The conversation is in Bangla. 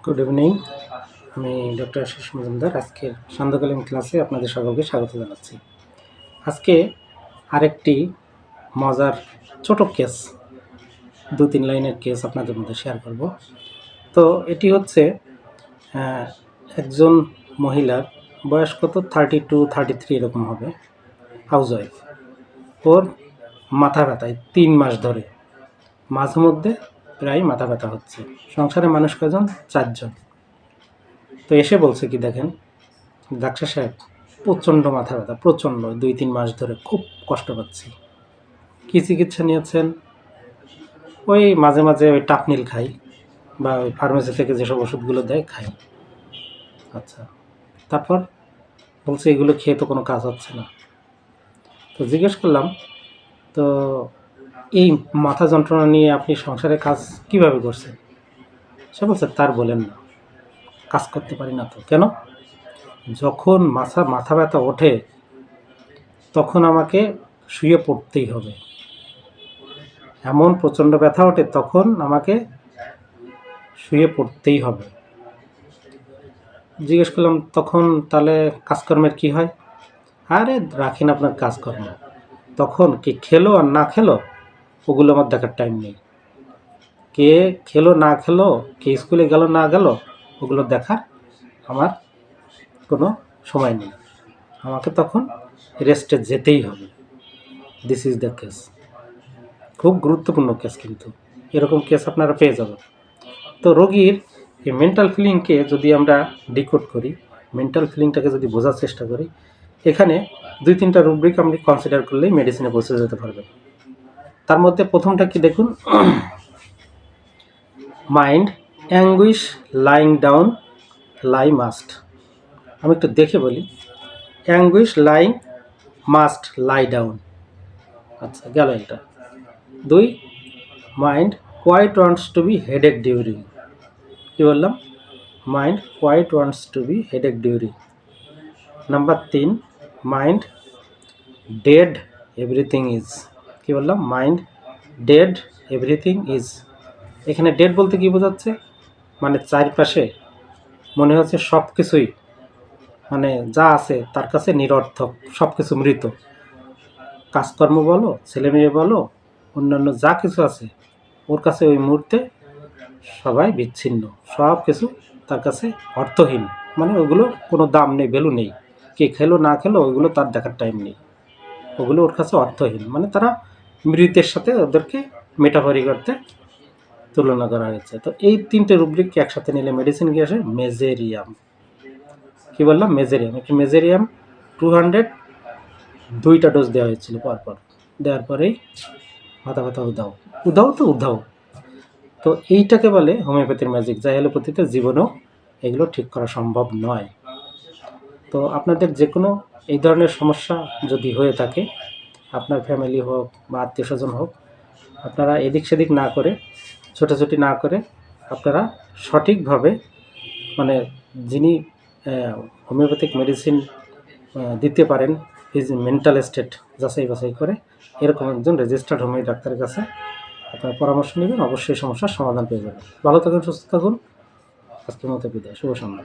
Good evening. আমি ডক্টর আশিস মজুমদার। আজকের সান্ধ্যকালীন ক্লাসে আপনাদের সকলকে স্বাগত জানাচ্ছি। আজকে আরেকটি মজার ছোট কেস, 2-3 লাইনের কেস আপনাদের মধ্যে শেয়ার করব। তো এটি হচ্ছে একজন মহিলার বয়স কত 32-33 এরকম হবে, হাউসওয়াইফ। ওর মাথা ব্যথায় 3 মাস ধরে, মাঝে মধ্যে প্রায় মাথা ব্যথা হচ্ছে। সংসারে মানুষ কজন? 4 জন। তো এসে বলছে কি, দেখেন ডাক্তার সাহেব, প্রচণ্ড মাথা ব্যথা, প্রচণ্ড 2-3 মাস ধরে খুব কষ্ট পাচ্ছি। কী চিকিৎসা নিয়েছেন? ওই মাঝে মাঝে ওই টাপনিল খাই, বা ওই ফার্মেসি থেকে যেসব ওষুধগুলো দেয় খাই। আচ্ছা, তারপর বলছে এগুলো খেয়ে তো কোনো কাজ হচ্ছে না। তো জিজ্ঞেস করলাম, তো এই মাথা যন্ত্রণা নিয়ে আপনি সংসারে কাজ কিভাবে করছেন? সে বলছে, তার বলেন না, কাজ করতে পারি না। তো কেন? যখন মাথা ব্যথা ওঠে তখন আমাকে শুয়ে পড়তেই হবে। এমন প্রচণ্ড ব্যথা ওঠে তখন আমাকে শুয়ে পড়তেই হবে। জিজ্ঞেস করলাম, তখন তাহলে কাজকর্মের কি হয়? আরে রাখেন আপনার কাজকর্ম, তখন কি খেলো আর না খেলো ওগুলো আমার দেখার টাইম নেই। কে খেলো না খেলো, কে স্কুলে গেল না গেল, ওগুলো দেখার আমার কোনো সময় নেই। আমাকে তখন রেস্টে যেতেই হবে। This is the case. খুব গুরুত্বপূর্ণ কেস, কিন্তু এরকম কেস আপনারা পেয়ে যাবেন। তো রোগীর এই মেন্টাল ফিলিংকে যদি আমরা ডিকোড করি, মেন্টাল ফিলিংটাকে যদি বোঝার চেষ্টা করি, এখানে 2-3টা রুব্রিক আপনি কনসিডার করলেই মেডিসিনে পৌঁছে যেতে পারবেন। তার মধ্যে প্রথমটা কি দেখুন, mind anguish lying down lie must. আমি একটু দেখে বলি, anguish lying must lie down. আচ্ছা, গেল এটা। 2, mind quiet wants to be headache during. কী বললাম? Mind quiet wants to be headache during. Number 3, mind dead everything is. কী বললাম? Mind dead everything is. এখানে ডেড বলতে কী বোঝাচ্ছে? মানে চারপাশে মনে হচ্ছে সব কিছুই, মানে যা আছে তার কাছে নিরর্থক, সব কিছু মৃত। কাজকর্ম বলো, ছেলেমেয়ে বলো, অন্যান্য যা কিছু আছে ওর কাছে ওই মুহূর্তে সবাই বিচ্ছিন্ন, সব কিছু তার কাছে অর্থহীন। মানে ওগুলো কোনো দাম নেই, ভ্যালু নেই। কে খেলো না খেলো ওগুলো তার দেখার টাইম নেই, ওগুলো ওর কাছে অর্থহীন। মানে তারা মৃতের সাথে ওদেরকে মেটাফরি করতে তুলনা করা হয়েছে। তো এই 3টে রুব্রিককে একসাথে নিলে মেডিসিন কি আসে? মেজেরিয়াম। কি বললাম? মেজেরিয়াম। একটি মেজেরিয়াম 200 2টা ডোজ দেওয়া হয়েছিল পরপর। দেওয়ার পরেই মাথা ব্যথা উধাও উধাও তো উধাও। তো এইটাকে বলে হোমিওপ্যাথির ম্যাজিক, যা অ্যালোপ্যাথিতে জীবনেও এগুলো ঠিক করা সম্ভব নয়। তো আপনাদের যে কোনো এই ধরনের সমস্যা যদি হয়ে থাকে, আপনার ফ্যামিলি হোক বা আত্মীয় স্বজন হোক, আপনারা এদিক সেদিক না করে, ছোটাছুটি না করে, আপনারা সঠিকভাবে, মানে যিনি হোমিওপ্যাথিক মেডিসিন দিতে পারেন, হিজ মেন্টাল স্টেট যাচাই বাছাই করে, এরকম একজন রেজিস্টার্ড হোমিও ডাক্তারের কাছে আপনারা পরামর্শ নেবেন, অবশ্যই সমস্যার সমাধান পেয়ে যাবেন। ভালো থাকুন, সুস্থ থাকুন। আজকের মতো বিদায়। শুভ সন্ধ্যা।